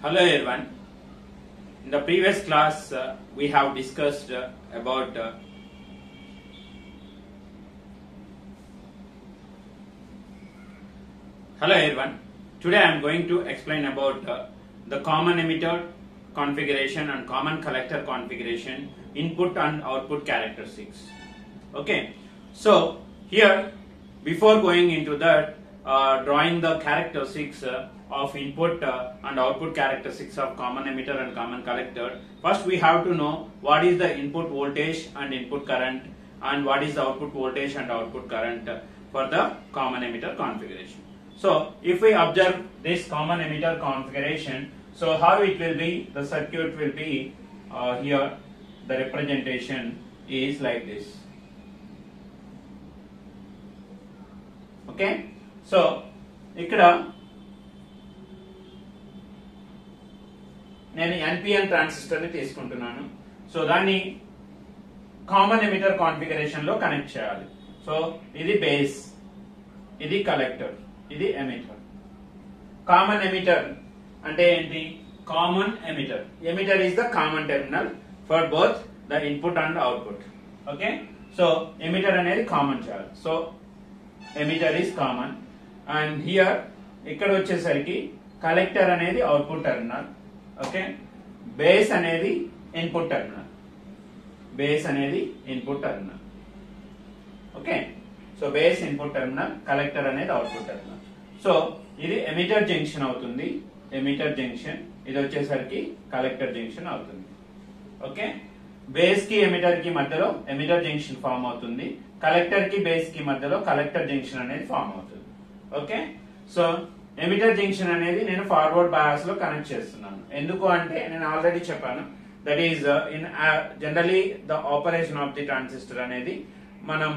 Hello everyone. In the previous class we have discussed about Hello everyone. Today I am going to explain about the common emitter configuration and common collector configuration, input and output characteristics. Okay. So here, before going into that, drawing the characteristics of input and output characteristics of common emitter and common collector, first we have to know what is the input voltage and input current and what is the output voltage and output current for the common emitter configuration. So if we observe this common emitter configuration, so how it will be, the circuit will be here, the representation is like this. Okay, so ఇక్కడ నేను NPN transistor ని తీసుకుంటున్నాను. So దాన్ని common emitter configuration లో connect చేయాలి. So ఇది base, ఇది collector, ఇది ఎమిటర్. కామన్ ఎమిటర్ అంటే ఏంటి? Common emitter. Emitter is the common terminal for both the input and output. Okay, so emitter అనేది కామన్ చేయాలి. So emitter is common and here ఇక్కడ వచ్చేసరికి కలెక్టర్ అనేది అవుట్పుట్ టెర్మినల్. ఓకే, బేస్ అనేది input terminal. Base అనేది input terminal. Okay, so base input terminal, collector అనేది output terminal. So ఇది emitter junction అవుతుంది, ఎమిటర్ జంక్షన్. ఇది వచ్చేసరికి కలెక్టర్ జంక్షన్ అవుతుంది. ఓకే, బేస్ కి ఎమిటర్ కి మధ్యలో ఎమిటర్ జంక్షన్ ఫామ్ అవుతుంది, కలెక్టర్ కి బేస్ కి మధ్యలో కలెక్టర్ జంక్షన్ అనేది ఫామ్ అవుతుంది. ఓకే, సో ఎమిటర్ జంక్షన్ అనేది నేను ఫార్వర్డ్ బయాస్ లో కనెక్ట్ చేస్తున్నాను. ఎందుకు అంటే నేను ఆల్రెడీ చెప్పాను, that is in generally the operation of the transistor అనేది మనం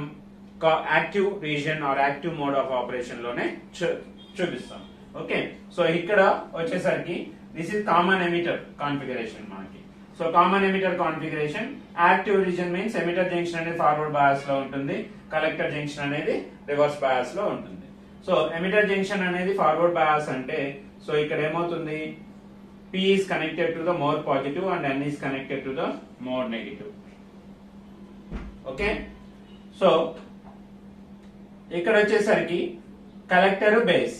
active region or active mode of operation లోనే చూపిస్తాం. ఓకే, సో ఇక్కడ వచ్చేసరికి this is common emitter configuration మనకి. So common emitter configuration, active region means emitter junction అనేది forward bias లో ఉంటుంది, కలెక్టర్ జంక్షన్ అనేది రివర్స్ బయాస్ లో ఉంటుంది. సో ఎమిటర్ జంక్షన్ అనేది ఫార్వర్డ్ బయాస్ అంటే, సో ఇక్కడ ఏమవుతుంది, P is connected to the more positive and N is connected to the more negative. Okay, so ఇక్కడ వచ్చేసరికి collector base.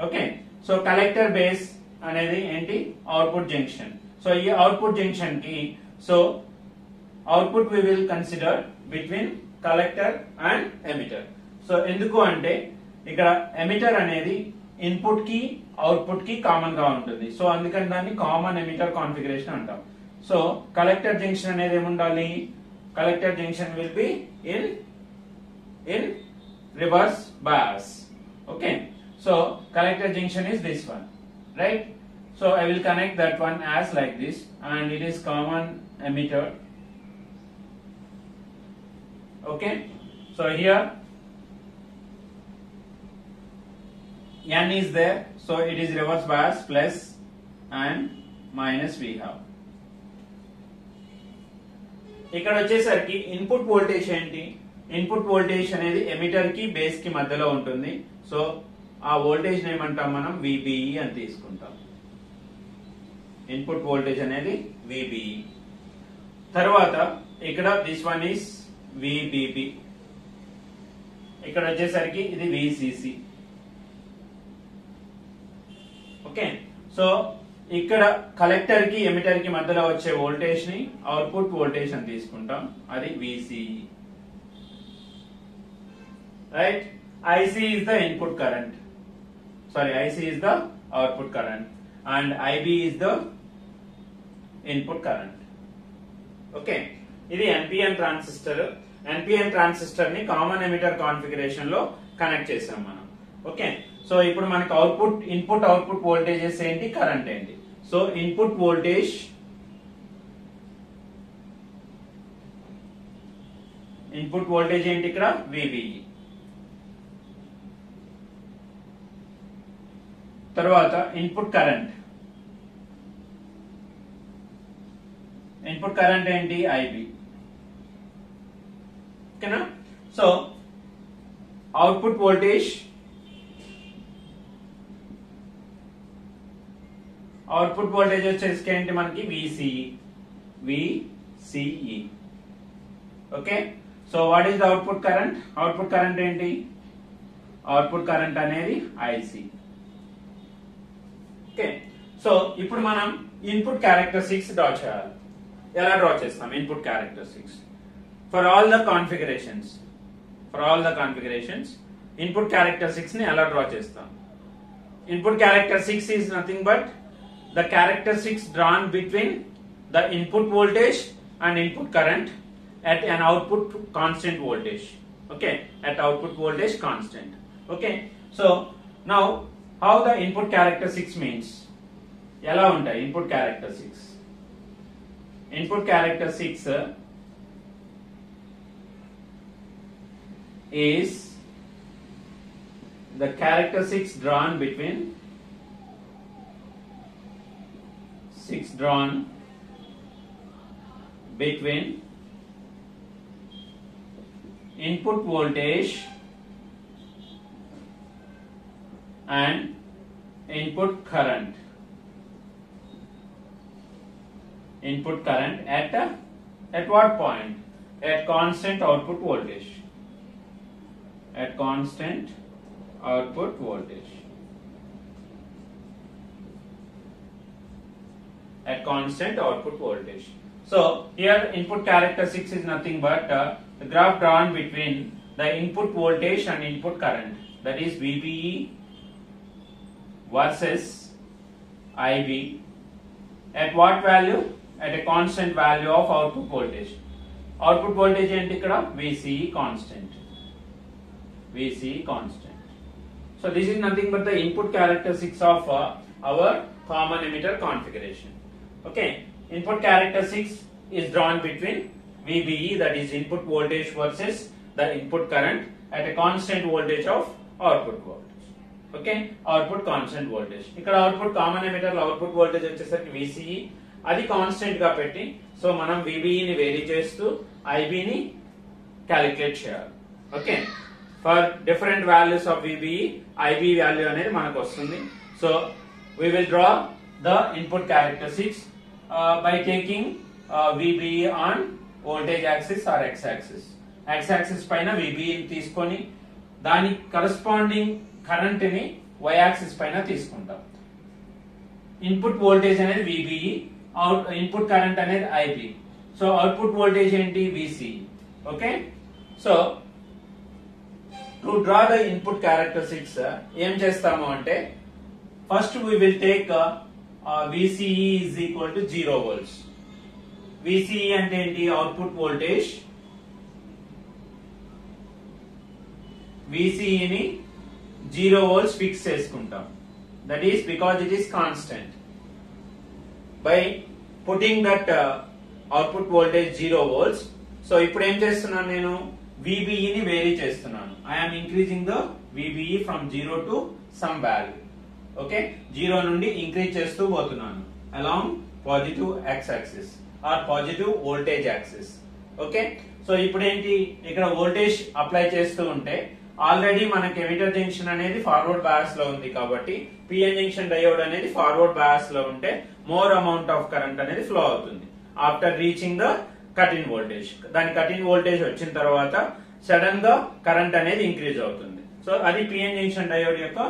Okay, so collector base అనేది ఏంటి? Output junction. సో ఈ output junction కి so output we will consider between collector and emitter. So ఎందుకు అంటే ఇక్కడ emitter అనేది ఇన్పుట్ కి అవుట్పుట్ కి కామన్ గా ఉంటుంది. సో అందుకని దాన్ని కామన్ ఎమిటర్ కాన్ఫిగరేషన్ అంటాం. సో కలెక్టర్ జంక్షన్ అనేది ఏముండాలి? Collector junction will be in reverse bias. Okay, so collector junction is this one, right? So I will connect that one as like this and it is common emitter. Okay, so here N is there, so it is reverse bias, plus and minus we have. ఇక్కడ వచ్చేసరికి input voltage ఏంటి? Input voltage అనేది emitter కి base కి మధ్యలో ఉంటుంది. So ఆ voltage ఏమంటాం మనం? VBE అని తీసుకుంటాం. ఇన్పుట్ వోల్టేజ్ అనేది VBE. తర్వాత ఇక్కడ దిస్ వన్ ఈస్ VBB. ఇక్కడ వచ్చేసరికి ఇది VCC. ఓకే, సో ఇక్కడ కలెక్టర్ కి ఎమిటర్ కి మధ్యలో వచ్చే వోల్టేజ్ ని అవుట్పుట్ వోల్టేజ్ అని తీసుకుంటాం, అది VCE. Right, IC is the input current, sorry, IC is the output current and IB is the input current. Okay, ఇది NPN ట్రాన్సిస్టర్. NPN ట్రాన్సిస్టర్ ని కామన్ ఎమిటర్ కాన్ఫిగరేషన్ లో కనెక్ట్ చేసాం మనం. Okay, so ఇప్పుడు మనకి అవుట్పుట్ ఇన్పుట్ అవుట్పుట్ వోల్టేజెస్ ఏంటి, current ఏంటి? So input voltage, input voltage ఏంటి ఇక్కడ? VBE. తర్వాత ఇన్పుట్ కరెంట్, ఇన్పుట్ కరెంట్ ఏంటి? IB. ఓకేనా? So output voltage output voltage వచ్చేసి ఏంటి మనకి VCE. Okay, so what is the output current? Output current ఏంటి? అవుట్పుట్ కరెంట్ అనేది IC. ఓకే, సో ఇప్పుడు మనం ఇన్పుట్ క్యారెక్టరిస్టిక్స్ డ్రా చేయాలి. ఎలా డ్రా చేస్తాం input characteristics? For all the configurations input characteristics ని ఎలా డ్రా చేస్తాం? Input characteristics is nothing but the characteristics drawn between the input voltage and input current at an output constant voltage. Okay, at output voltage constant. Okay, so now how the input characteristics means? Ela untayi input characteristics? Input characteristics is the characteristics drawn between input voltage and input current at what point? At constant output voltage. At constant output voltage. At constant output voltage. So here input characteristics is nothing but the graph drawn between the input voltage and input current, that is VBE versus IB at what value? At a constant value of output voltage. Output voltage enti ikkada VCE constant. So this is nothing but the input characteristics of our common emitter configuration. Okay, input characteristics is drawn between VBE, that is input voltage, versus the input current at a constant voltage of output voltage. Okay, output constant voltage. Ikkada output common emitter lo output voltage vachesariki VCE adi constant ga petti, so manam VBE ni vary chestu IB ni calculate cheyali. Okay, for different values of VBE IB value anedi manaku vastundi. So we will draw the input characteristics by taking VBE on voltage axis or x axis. X axis paina VBE ni teeskoni dani corresponding current ni y axis paina teeskuntam. Input voltage anedi VBE, input current anedi IB. So output voltage enti VCE. Okay, so to draw the input characteristics em chestamu ante first we will take VCE is equal to 0 volts. VCE అంటే ఏంటి? Output voltage. VCE ని 0 volts fix చేసుకుంటాం. That is because it is constant. By putting that output voltage 0 volts, so ఇప్పుడు ఏం చేస్తున్నాను నేను? VBE ని vary చేస్తున్నాను. I am increasing the VBE from 0 to some value. Okay, 0 నుండి ఇంక్రీజ్ చేస్తూ పోతున్నాను along positive x axis or positive voltage axis. Okay, so ఇప్పుడు ఏంటి? ఇక్కడ వోల్టేజ్ అప్లై చేస్తూ ఉంటే ఆల్రెడీ మనకి ఎమిటర్ జంక్షన్ అనేది ఫార్వర్డ్ బయాస్ లో ఉంది కాబట్టి పిఎన్ జంక్షన్ డయోడ్ అనేది ఫార్వర్డ్ బయాస్ లో ఉంటే మోర్ అమౌంట్ ఆఫ్ కరెంట్ అనేది ఫ్లో అవుతుంది after reaching the cut in voltage. దాని కట్ ఇన్ వోల్టేజ్ వచ్చిన తర్వాత సడన్ గా కరెంట్ అనేది ఇంక్రీజ్ అవుతుంది. సో అది పిఎన్ జంక్షన్ డయోడ్ యొక్క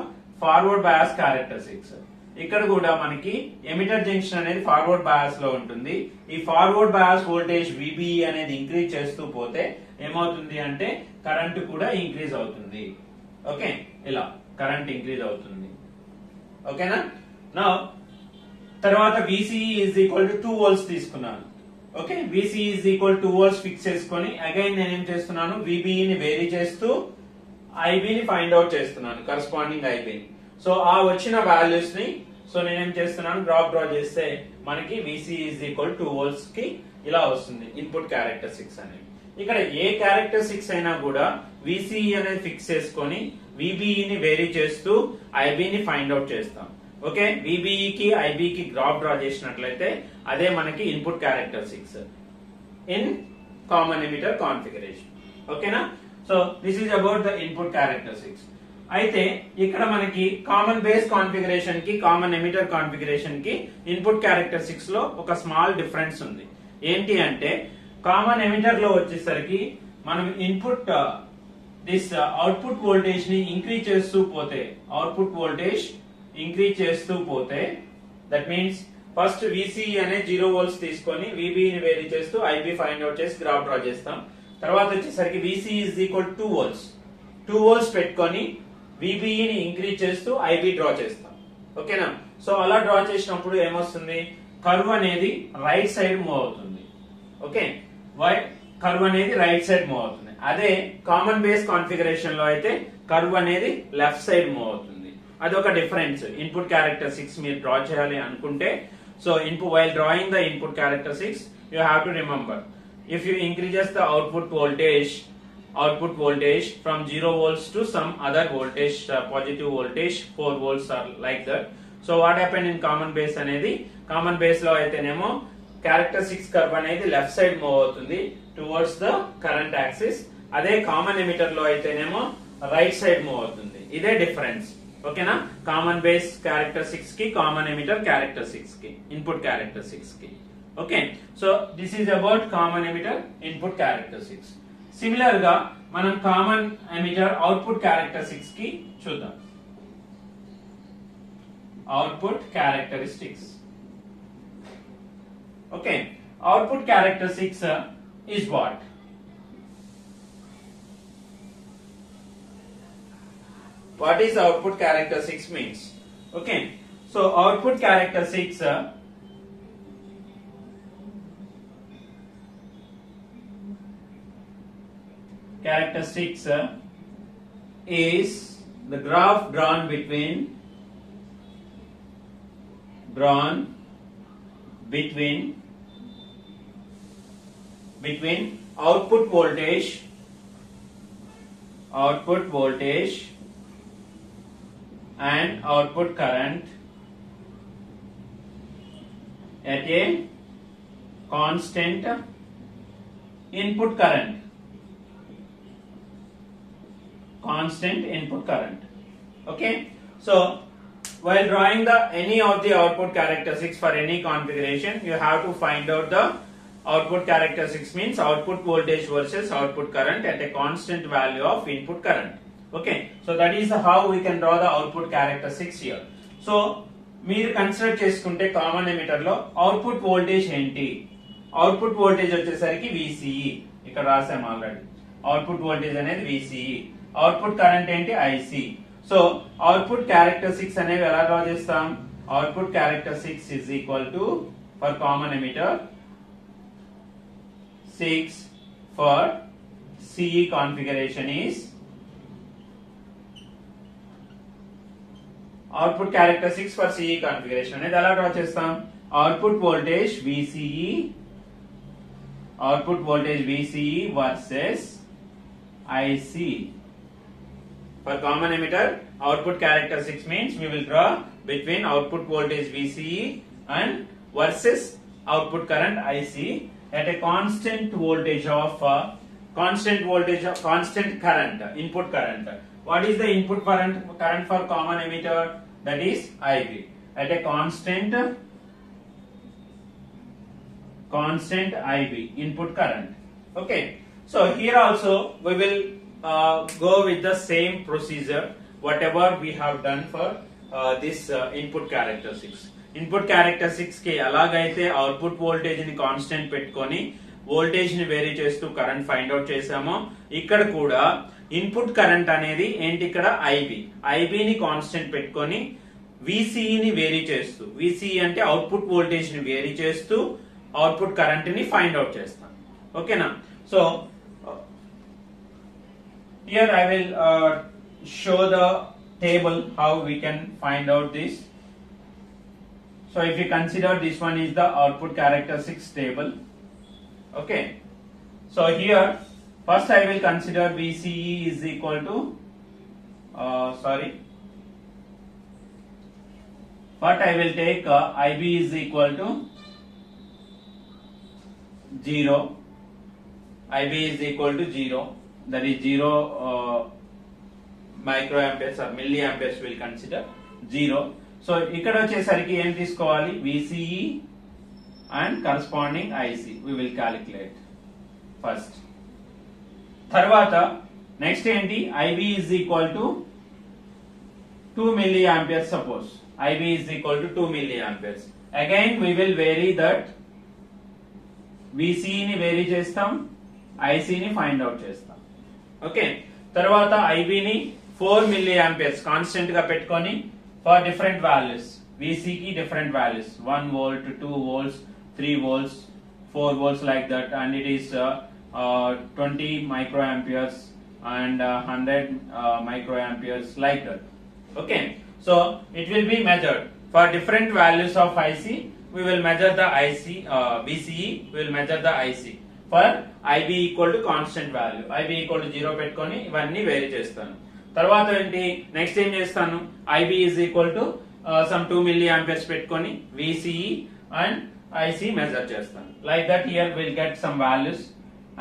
ఫార్వర్డ్ బయాస్ క్యారెక్టరిస్టిక్స్. ఇక్కడ కూడా మనకి ఎమిటర్ జంక్షన్ అనేది ఫార్వర్డ్ బయాస్ లో ఉంటుంది. ఈ ఫార్వర్డ్ బయాస్ వోల్టేజ్ VBE అనేది ఇంక్రీజ్ చేస్తూ పోతే ఏమవుతుంది అంటే కరెంట్ కూడా ఇంక్రీజ్ అవుతుంది. ఓకే, ఇలా కరెంట్ ఇంక్రీజ్ అవుతుంది. ఓకేనా? నా తర్వాత VCE is equal to 2 volts తీసుకున్నాను. Okay, VCE is equal to 2 volts fix చేసుకొని అగైన్ నేను ఏం చేస్తున్నాను? VBE ని వేరీ చేస్తూ IB ని ఫైండ్ అవుట్ చేస్తున్నాను, కరస్పాండింగ్ IB ని. సో ఆ వచ్చిన వాల్యూస్ ని సో నేనేం చేస్తున్నాను? డ్రాప్ డ్రా చేస్తే మనకి VCE is equal to 2 volts కి ఇలా వస్తుంది ఇన్పుట్ క్యారెక్టరిస్టిక్స్ అనేవి. ఇక్కడ ఏ క్యారెక్టరిస్టిక్స్ అయినా కూడా VCE అనేది ఫిక్స్ చేసుకొని VBE ని వేరీ చేస్తూ IB ని ఫైండ్ అవుట్ చేస్తాం. ఓకే, VBE కి IB కి గ్రాఫ్ డ్రా చేసినట్లయితే అదే మనకి input characteristics in common emitter configuration. ఓకేనా? So this is about the input characteristics. అయితే ఇక్కడ మనకి కామన్ బేస్ కాన్ఫిగరేషన్ కి కామన్ ఎమిటర్ కాన్ఫిగరేషన్ కి ఇన్పుట్ క్యారెక్టరిస్టిక్స్ లో ఒక స్మాల్ డిఫరెన్స్ ఉంది. ఏంటి అంటే కామన్ ఎమిటర్ లో వచ్చేసరికి మనం ఇన్పుట్ దిస్ అవుట్పుట్ వోల్టేజ్ ని ఇంక్రీజ్ చేస్తూ పోతే, అవుట్పుట్ వోల్టేజ్ ఇంక్రీజ్ చేస్తూ పోతే, దట్ మీన్స్ ఫస్ట్ VCE అనే 0 వోల్ట్స్ తీసుకొని VB ని వేరీ చేస్తూ IB ఫైండ్ అవుట్ చేసి గ్రాఫ్ డ్రా చేస్తాం. తర్వాత వచ్చేసరికి VCE is equal to 2 volts 2 volts పెట్టుకొని VBE ని ఇంక్రీజ్ చేస్తూ IB డ్రా చేస్తాం. ఓకేనా? సో అలా డ్రా చేసినప్పుడు ఏమొస్తుంది, కర్వ్ అనేది రైట్ సైడ్ మూవ్ అవుతుంది. ఓకే, కర్వ్ అనేది రైట్ సైడ్ మూవ్ అవుతుంది. అదే కామన్ బేస్ కాన్ఫిగరేషన్ లో అయితే కర్వ్ అనేది లెఫ్ట్ సైడ్ మూవ్ అవుతుంది. అదొక డిఫరెన్స్. ఇన్పుట్ క్యారెక్టరిస్టిక్స్ మీరు డ్రా చేయాలి అనుకుంటే, so input while drawing the input characteristics you have to remember, if you increases the output voltage from 0 volts to some other voltage, positive voltage 4 volts or like that. So what happened in common base అనేది, common base లో అయితేనేమో characteristics curve అనేది left side move అవుతుంది towards the current axis. అదే common emitter లో అయితేనేమో right side move అవుతుంది. ఇదే డిఫరెన్స్. ఓకేనా? కామన్ బేస్ క్యారెక్టరిస్టిక్స్ కి, కామన్ ఎమిటర్ క్యారెక్టరిస్టిక్స్ కి, ఇన్పుట్ క్యారెక్టరిస్టిక్స్ కి. Okay, so this is about common emitter input characteristics. Similar గా మనం common emitter output characteristics కి చూద్దాం. Output characteristics. Okay, output characteristics is what? What is output characteristics means? Okay, so output characteristics is the graph drawn between output voltage and output current at a constant input current. Okay, so while drawing any of the output characteristics for any configuration, you have to find out the output characteristics, means output voltage versus output current at a constant value of input current. Okay, so that is how we can draw the output characteristics here. So మీరు consider చేసుకుంటే common emitter లో output voltage ఏంటి, output voltage వచ్చేసరికి VCE, ఇక్కడ రాసాం already. Output voltage అనేది VCE, output current ఏంటి IC. So output characteristics అనేవి ఎలా డ్రా చేస్తాం, output characteristics is equal to for common emitter 6 for CE configuration is output characteristics for CE configuration అనేది ఎలా డ్రా చేస్తాం, output voltage VCE versus IC. For common emitter, output characteristics means we will draw between output voltage VCE and versus output current IC at a constant current, input current. What is the input current for common emitter? That is IB at a constant IB input current. Okay, so here also we will go with the same procedure whatever we have done for this input characteristics. Input characteristics కి ఎలాగైతే output voltage ని constant పెట్టుకొని voltage ని vary చేస్తూ current find out చేసామో, ఇక్కడ కూడా input current అనేది ఏంటి, ఇక్కడ IB ని కాన్స్టెంట్ పెట్టుకొని VCE ని వేరీ చేస్తూ, VCE అంటే అవుట్పుట్ వోల్టేజ్ ని వేరీ చేస్తూ అవుట్పుట్ కరెంట్ ని ఫైండ్ అవుట్ చేస్తాం. ఓకేనా? So here I will show the table how we can find out this. So if you consider this one is the output characteristics table. Okay, so here first I will consider VCE is equal to but I will take IB is equal to 0. IB is equal to 0. That is 0 microamperes or milliamperes will consider 0. So ఇక్కడ వచ్చేసరికి ఏం తీసుకోవాలి, VCE and corresponding IC we will calculate first. తర్వాత next ఏంటి, IB is equal to 2 milliamperes. Suppose IB is equal to 2 milliamperes. Again we will vary that, VCE ని vary చేస్తాం, IC ని find out చేస్తాం. ఓకే, తర్వాత IB ని 4 milliamperes constant గా పెట్టుకొని ఫర్ డిఫరెంట్ వాల్యూస్, VC కి different values 1 volt, 2 volts, 3 volts, 4 volts like that, and it is 20 microamperes and 100 microamperes like that. Okay, so it will be measured for different values of IC. We will measure the IC, VCE, we will measure the IC for IB equal to constant value, IB equal to 0 పెట్టుకొని ఇవన్నీ vary చేస్తాను. తర్వాత ఏంటి, next ఏం చేస్తాను, IB is equal to some 2 milliamperes పెట్టుకొని VCE and IC measure చేస్తాను. Like that here we'll get some values,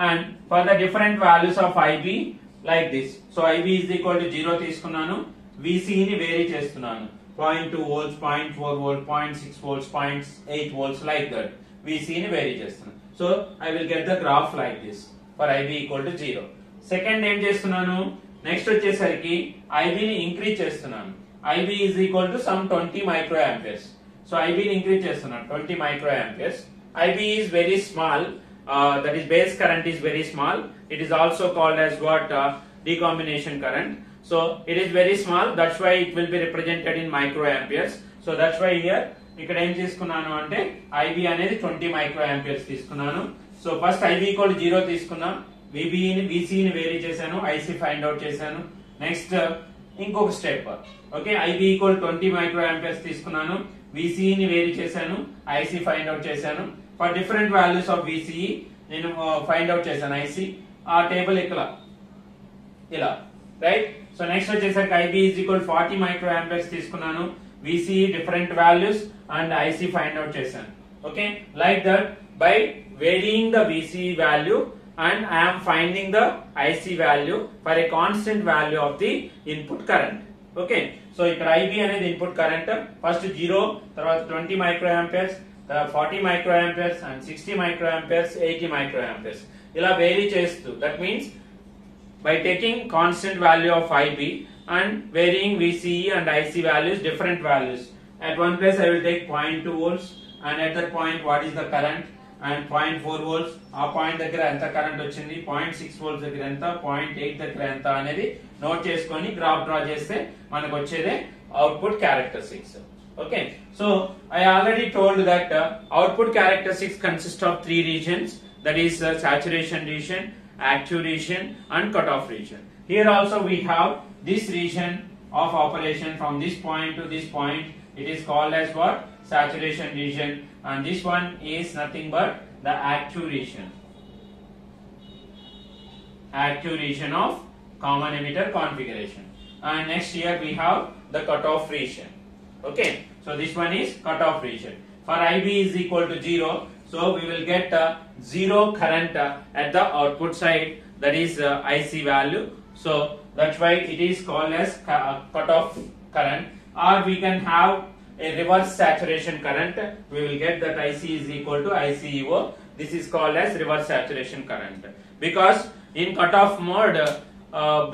and for the different values of IB like this. So IB is equal to 0 తీసుకున్నాను, VCE ని vary చేస్తున్నాను, 0.2 volts, 0.4 volts, 0.6 volts, 0.8 volts like that. VCE ని vary చేస్తున్నాను. So I will get the graph like this for IB equal to 0. Second ఏం చేస్తున్నాను, next వచ్చేసరికి IB ని increase చేస్తున్నాను. IB is equal to some 20 microamperes. So IB ని increase చేస్తున్నాను 20 microamperes. IB is very small, that is base current is very small. It is also called as what, decombination current. So it is very small, that's why it will be represented in microamperes. So that's why here ఇక్కడ ఏం తీసుకున్నాను అంటే IB అనేది 20 microamperes తీసుకున్నాను. So first IB equal to 0 తీసుకున్నా, VCE ని vary చేశాను, IC find out చేశాను. నెక్స్ట్ ఇంకొక step, okay, IB equal 20 microamperes తీసుకున్నాను, VCE ని వేరీ చేశాను, IC ఫైండ్ అవుట్ చేశాను. For different values of VCE నేను ఫైండ్ అవుట్ చేశాను, IC ఆ టేబుల్ ఇలా రైట్. సో నెక్స్ట్ వచ్చేసరికి IB is equal 40 microamperes తీసుకున్నాను, VCE different values and IC find out చేశాను. Okay, like that by varying the VCE value and I am finding the IC value for a constant value of the input current. Okay, so ఇక్కడ IB అనేది input current, first 0, తర్వాత 20 microamperes, 40 microamperes and 60 microamperes, 80 microamperes ఇలా vary చేస్తూ, that means by taking constant value of IB and varying VCE and IC values, different values. At one place I will take 0.2 volts, and at that point what is the current, and 0.4 volts ఆ point దగ్గర ఎంత current వచ్చింది, 0.6 volts దగ్గర ఎంత, 0.8 దగ్గర ఎంత అనేది note చేసుకొని గ్రాఫ్ డ్రా చేస్తే మనకు వచ్చేదే output characteristics. Okay, so I already told that output characteristics consist of 3 regions, that is saturation region, active region and cutoff region. Here also we have this region of operation from this point to this point. It is called as what, saturation region, and this one is nothing but the active region of common emitter configuration. And next here we have the cutoff region. Okay, so this one is cutoff region. For IB is equal to 0, so we will get 0 current at the output side, that is IC value. So that's why it is called as cutoff current, or we can have a reverse saturation current. We will get that IC is equal to ICEO. This is called as reverse saturation current, because in cutoff mode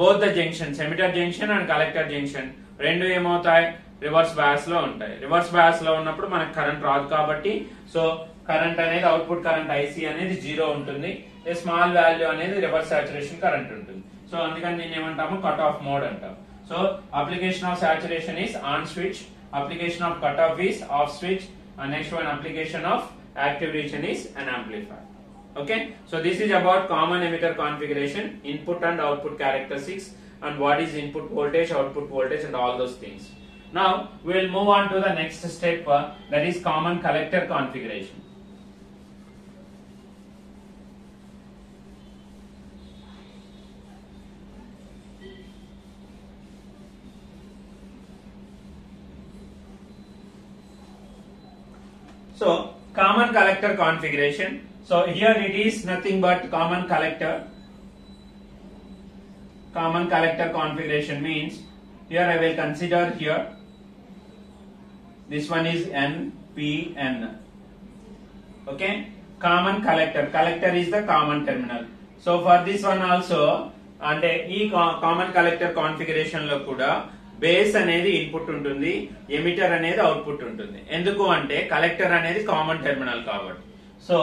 both the junctions, emitter junction and collector junction, రెండు ఏమవుతాయి, reverse bias లో ఉంటాయి. Reverse bias లో ఉన్నప్పుడు మనకు current రాదు కాబట్టి, so current అనేది అవుట్పుట్ కరెంట్ IC అనేది 0 ఉంటుంది, స్మాల్ వాల్యూ అనేది రివర్స్ సాచురేషన్ కరెంట్ ఉంటుంది. సో అందుకని దీన్ని ఏమంటాము, కట్ ఆఫ్ మోడ్ అంటాం. So application of saturation is on switch, application of cutoff is off switch, and next one application of active region is an amplifier. Okay, so this is about common emitter configuration, input and output characteristics, and what is input voltage, output voltage, and all those things. Now we will move on to the next step, that is common collector configuration. So common collector configuration. So here it is nothing but common collector. common collector configuration means here I will consider here this one is N P N. Okay, common collector is the common terminal. So for this one also, అంటే ఈ common collector configuration లో కూడా base అనేది input ఉంటుంది, emitter అనేది output ఉంటుంది. ఎందుకు అంటే కలెక్టర్ అనేది కామన్ టెర్మినల్ కాబట్టి. సో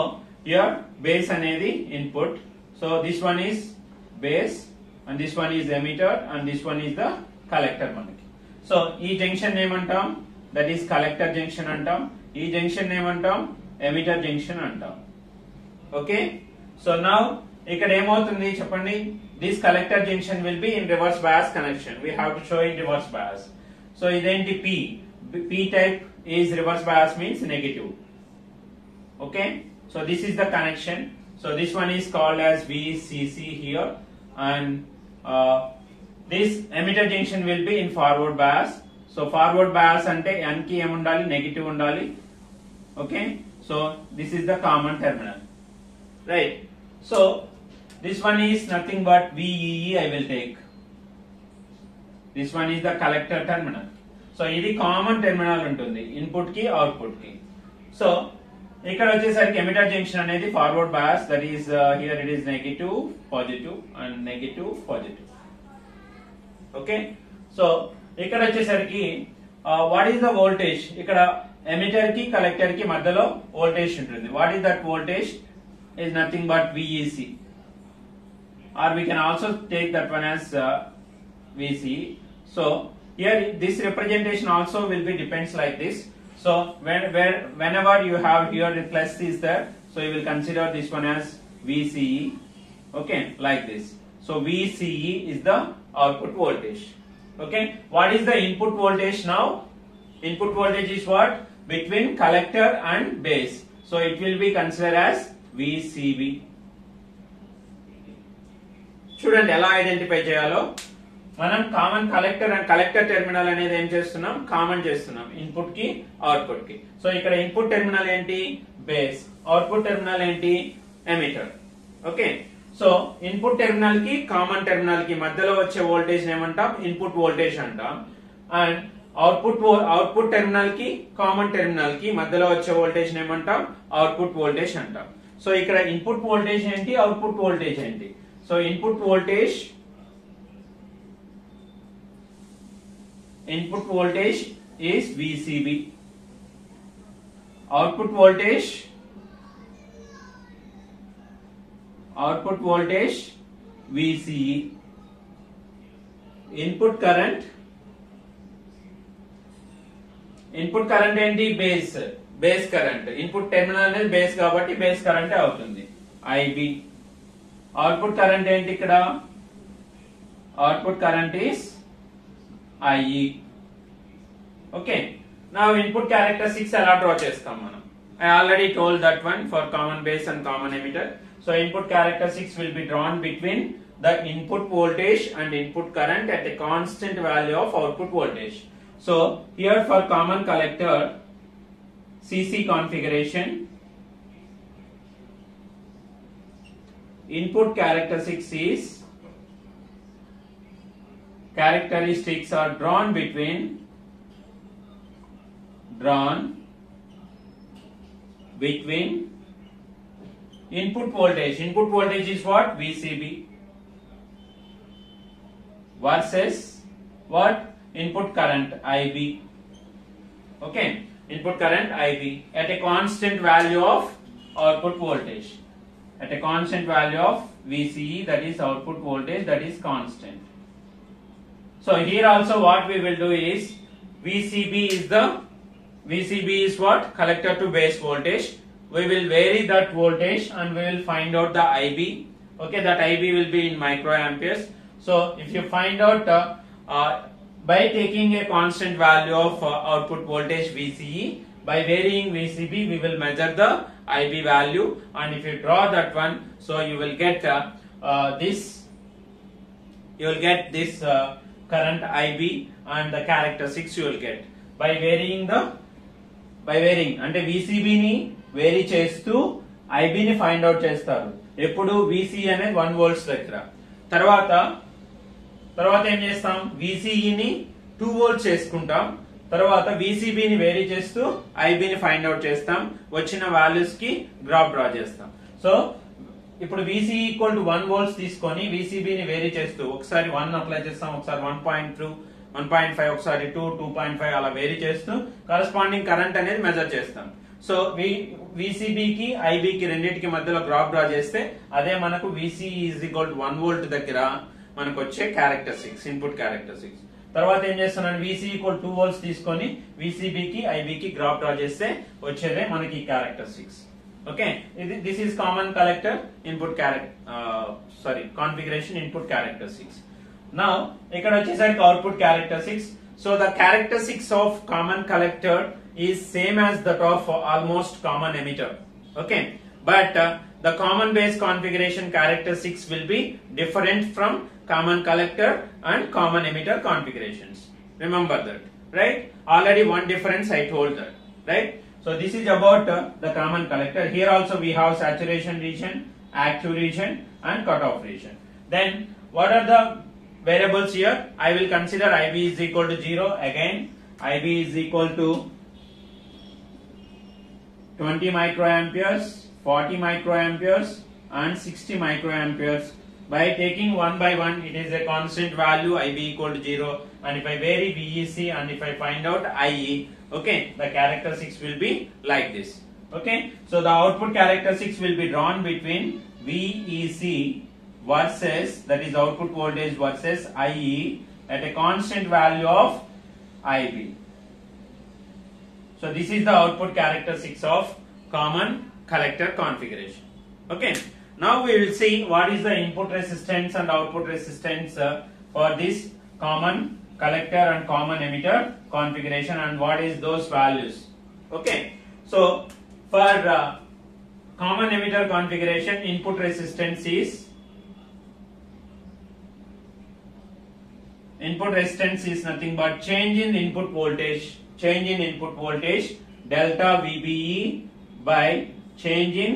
హియర్ బేస్ అనేది input. So this one is base and this one is emitter and this one is the collector మనకి. సో ఈ జంక్షన్ ఏమంటాం, దట్ ఈస్ కలెక్టర్ జంక్షన్ అంటాం. ఈ జంక్షన్ ఏమంటాం, ఎమిటర్ జంక్షన్ అంటాం. Okay, so now ఇక్కడ ఏమవుతుంది చెప్పండి, this collector junction will be in reverse bias connection. We have to show in reverse bias. So ఇదేంటి P type is reverse bias means negative. Okay, so this is the connection. So this one is called as VCC here, and this emitter junction will be in forward bias. So forward bias ante n ki em undali, negative undali. Okay, so this is the common terminal, right? So this one is nothing but VEE I will take. This one is the collector terminal. So ఇది common terminal ఉంటుంది input కి output కి. So ఇక్కడ వచ్చేసరికి emitter junction అనేది forward bias, that is here it is negative positive and negative positive. Okay, so ఇక్కడ వచ్చేసరికి what is the voltage, ఇక్కడ ఎమిటర్ కి కలెక్టర్ కి మధ్యలో వోల్టేజ్ ఉంటుంది. What is that voltage is nothing but VEC, or we can also take that one as VC. So here this representation also will be depends like this. So whenever you have here the plus is there, so you will consider this one as VCE. Okay, like this. So VCE is the output voltage. Okay, what is the input voltage now? Input voltage is what? Between collector and base. So it will be considered as VCB. చూడండి ఎలా identify చేయాలో. మనం common collector and collector terminal అనేది ఏం చేస్తున్నాం, common చేస్తున్నాం input కి output కి. సో ఇక్కడ ఇన్పుట్ టెర్మినల్ ఏంటి, బేస్. అవుట్పుట్ టెర్మినల్ ఏంటి, emitter. Okay, so input terminal కి కామన్ టెర్మినల్ కి మధ్యలో వచ్చే వోల్టేజ్ ఏమంటాం, ఇన్పుట్ వోల్టేజ్ అంటాం. అండ్ అవుట్పుట్ టెర్మినల్ కి కామన్ టెర్మినల్ కి మధ్యలో వచ్చే వోల్టేజ్ ఏమంటాం, అవుట్పుట్ వోల్టేజ్ అంటాం. సో ఇక్కడ ఇన్పుట్ వోల్టేజ్ ఏంటి, అవుట్పుట్ వోల్టేజ్ ఏంటి. So input voltage is VCB. Output voltage VCE. Input current ఏంటి, బేస్ కరెంట్. ఇన్పుట్ టెర్మినల్ అనేది బేస్ కాబట్టి బేస్ కరెంట్ అవుతుంది IB. అవుట్పుట్ కరెంట్ ఏంటి, ఇక్కడ output current is IE. Okay, నా ఇన్పుట్ క్యారెక్టరిస్టిక్స్ ఎలా డ్రా చేస్తాం మనం. I already told that one for common base and common emitter. So input characteristics will be drawn between the input voltage and input current at a constant value of output voltage. So here for common collector CC configuration, input characteristics are drawn between input voltage. Input voltage is what, VCB, versus what, input current IB. Okay, input current IB at a constant value of output voltage, at a constant value of VCE, that is output voltage, that is constant. So here also what we will do is VCB is what, collector to base voltage. We will vary that voltage and we will find out the IB. Okay, that IB will be in microamperes. So if you find out by taking a constant value of output voltage VCE, by varying VCB we will measure the IB value, and if you draw that one, so you will get this current IB and the characteristics you will get by varying అంటే VCB ని vary చేస్తూ IB ని find out చేస్తారు. ఎప్పుడు VC అనేది 1 volts దగ్గర. తర్వాత తర్వాత ఏం చేస్తాం, VCE ని 2 volts చేసుకుంటాం. తర్వాత VCB ని వేరీ చేస్తూ IB ని ఫైండ్ అవుట్ చేస్తాం. వచ్చిన వాల్యూస్ కి గ్రాఫ్ డ్రా చేస్తాం. సో ఇప్పుడు VCE ఈక్వల్ టు 1 volts తీసుకొని VCB ని వేరీ చేస్తూ ఒకసారి 1 అప్లై చేస్తాం, ఒకసారి 1.2, 1.5, ఒకసారి 2, 2.5 అలా వేరీ చేస్తూ కరెస్పాండింగ్ కరెంట్ అనేది మెజర్ చేస్తాం. సో VCB కి IB కి రెండింటికి మధ్యలో గ్రాఫ్ డ్రా చేస్తే అదే మనకు VCE is equal to 1 volt దగ్గర మనకు వచ్చే క్యారెక్టరిస్టిక్స్, ఇన్పుట్ క్యారెక్టరిస్టిక్స్. తర్వాత ఏం చేస్తున్నాను, VCE ఈక్వల్ 2 volts తీసుకొని VCB కి IB కి గ్రాఫ్ డ్రా చేస్తే వచ్చేదే మనకి characteristics. Okay, this is common collector input configuration input characteristics. Now ఇక్కడ వచ్చేసరికి output characteristics. So the characteristics of common collector is same as that of almost common emitter. Okay, but the common base configuration characteristics will be different from common collector and common emitter configurations. Remember that, right? Already one difference I told that, right? So this is about the common collector. Here also we have saturation region, active region and cutoff region. Then what are the variables here? I will consider IB is equal to 0. Again, IB is equal to 20 microamperes, 40 microamperes and 60 microamperes. By taking one by one, it is a constant value IB equal to 0, and if I vary VEC and if I find out IE, okay, the characteristics will be like this. Okay, so the output characteristics will be drawn between VEC versus, that is output voltage versus IE at a constant value of IB. So this is the output characteristics of common collector configuration. Okay, now we will see what is the input resistance and output resistance for this common collector and common emitter configuration and what is those values. Okay, so for common emitter configuration, input resistance is nothing but change in input voltage delta VBE by change in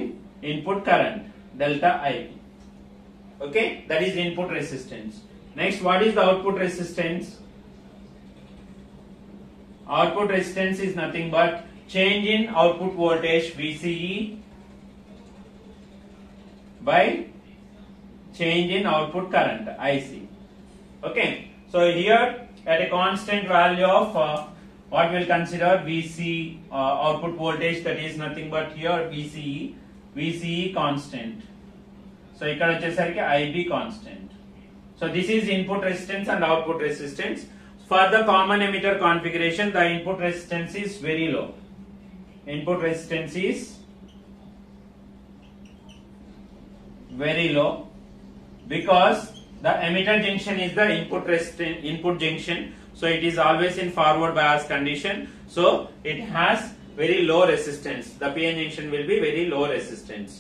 input current delta IB. Okay, that is input resistance. Next, what is the output resistance? Output resistance is nothing but change in output voltage VCE by change in output current IC. Okay, so here at a constant value of what we'll consider VC output voltage, that is nothing but here VCE constant. So ikkada vachesariki IB constant. So this is input resistance and output resistance. For the common emitter configuration, the input resistance is very low. Input resistance is very low because the emitter junction is the input junction. So it is always in forward bias condition. So it has very low resistance. The PN junction will be very low resistance.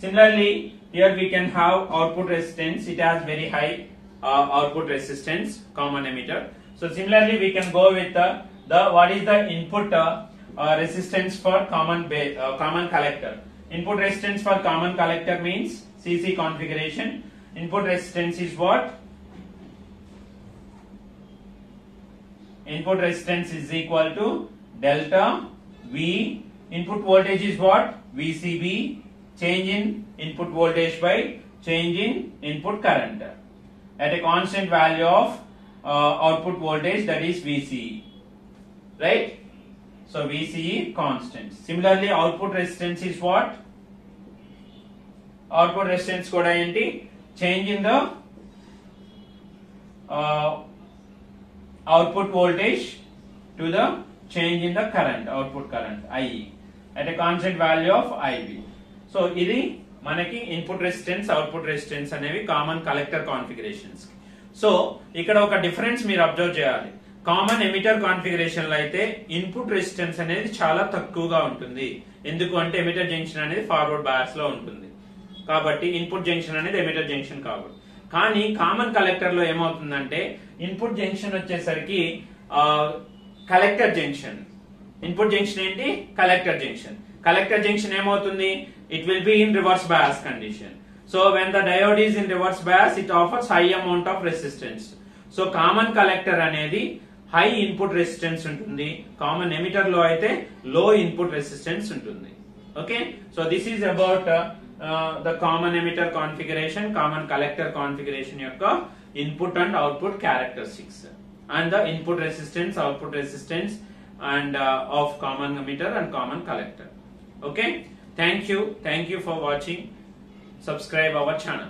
Similarly, here we can have output resistance. It has very high output resistance, common emitter. So similarly, we can go with the what is the input resistance for common collector. Input resistance for common collector means CC configuration. Input resistance is what? Input resistance is equal to delta V. Input voltage is what? VCB. Change in input voltage by change in input current at a constant value of output voltage, that is VCE. Right? So VCE constant. Similarly, output resistance is what? Output resistance kuda enti? Change in the output voltage to the change in the current, output current IE at a constant value of IB. So ఇది మనకి input resistance output resistance అనేవి common collector configurations. So ఇక్కడ ఒక difference మీరు observe చేయాలి. Common emitter configuration లో అయితే input resistance అనేది చాలా తక్కువగా ఉంటుంది. ఎందుకు అంటే ఎమిటర్ జంక్షన్ అనేది ఫార్వర్డ్ బయాస్ లో ఉంటుంది కాబట్టి ఇన్పుట్ జంక్షన్ అనేది ఎమిటర్ జంక్షన్ కాబట్టి. కానీ కామన్ కలెక్టర్ లో ఏమవుతుందంటే ఇన్పుట్ జంక్షన్ వచ్చేసరికి కలెక్టర్ జంక్షన్, ఇన్పుట్ జంక్షన్ ఏంటి కలెక్టర్ జంక్షన్. కలెక్టర్ జంక్షన్ ఏమవుతుంది, it will be in reverse bias condition. So when the diode is in reverse bias, it offers high amount of resistance. So common collector అనేది high input resistance ఉంటుంది, common emitter లో అయితే low input resistance ఉంటుంది. Okay, so this is about the common emitter configuration, common collector configuration యొక్క input and output characteristics and the input resistance, output resistance and of common emitter and common collector. Okay, thank you for watching. Subscribe our channel.